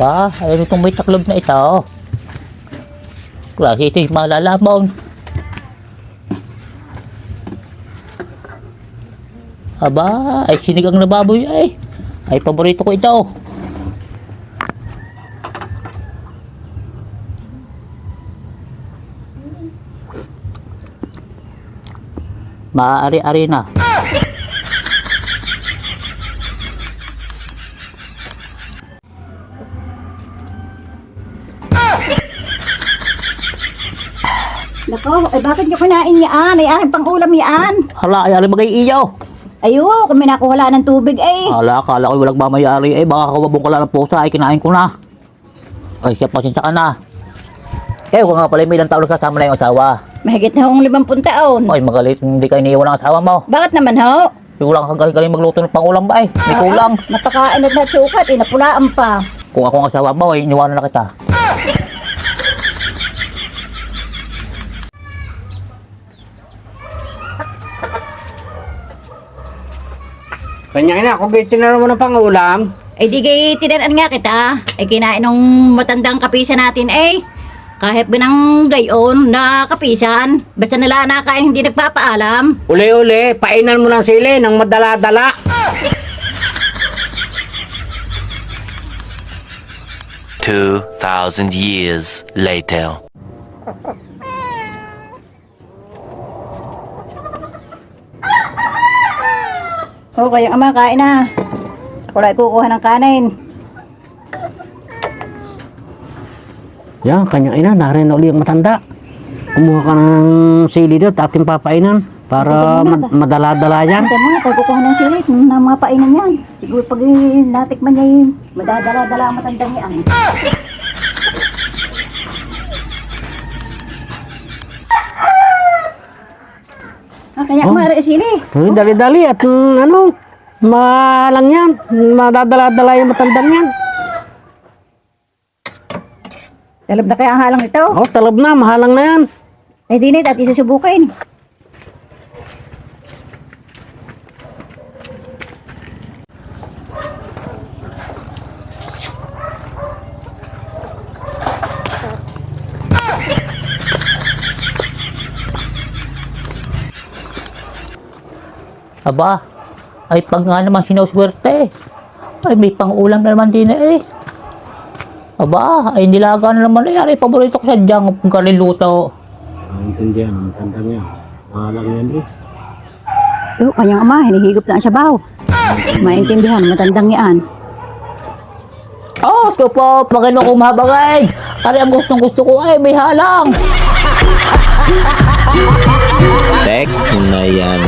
Aba, ayun itong may taklob na ito. Klase ito yung malalamon. Aba, ay sinigang na baboy ay. Ay, paborito ko ito. Maaari-ari na. Nako, eh bakit nyo kinain yan? Ay aking pang ulam yan. Hala, ay ari bagay iyo. Ayo, kung may nakuhala ng tubig eh. Hala, akala ko walang mamayari eh. Baka kawabong ka lang ng pusa ay kinain ko na. Ay, siya pasensya ka na. Eh, kung nga pala may ilang taon kasama na yung asawa. Mahigit na akong 50 taon. Ay, magalit, hindi kayo iniiwan ng asawa mo. Bakit naman ho? Kulang ka galing magluto ng pangulam ba eh. May kulang. Napakain at natsukat eh, napulaan pa. Kung ako ang asawa mo, ay iniwanan na kita. Kanya ina, kung tinanong mo ng pangulam, Ay di kay tinanaan nga kita. Ay kinain ng matandang kapisan natin eh. Kahit binang gayon na kapisan, basta nila nakain hindi nagpapaalam. uli-uli, painan mo ng sili ng madala-dala. Two 2,000 years later. O kayong ama, kain na. Ako lang kukuha ng kanin. Yan, kanya ina, narin na uli ang matanda. Kumuha ka ng sili doon, ating papainan para madala-dala yan. Ante mo nga, tayo kukuha ng silit na mga painan yan. Siguro pag natikman niya yung madadala-dala ang matandang yan. Kaya Oh. kumari sili. Dali-dali at ano, malang yan, madadala-dala yung matandang yan. Talab na kaya ang halang ito. Oh, talab na, mahalang na yan. Ay dinit at isusubukin. Aba, ay pag nga naman sinuswerte. Ay may pangulam na naman din eh. Aba, ay nilaga na naman eh. Ay paborito ko sa diyang kung kaliluto. Intindihan, matandang yan. Mahalang yan eh. Yung kanyang ama, hinihigop na ang sabaw. Maintindihan, matandang yan. Oh, gusto po, pagano ko mahabagay. Ari ang gustong gusto ko ay may halang. Tek na yan.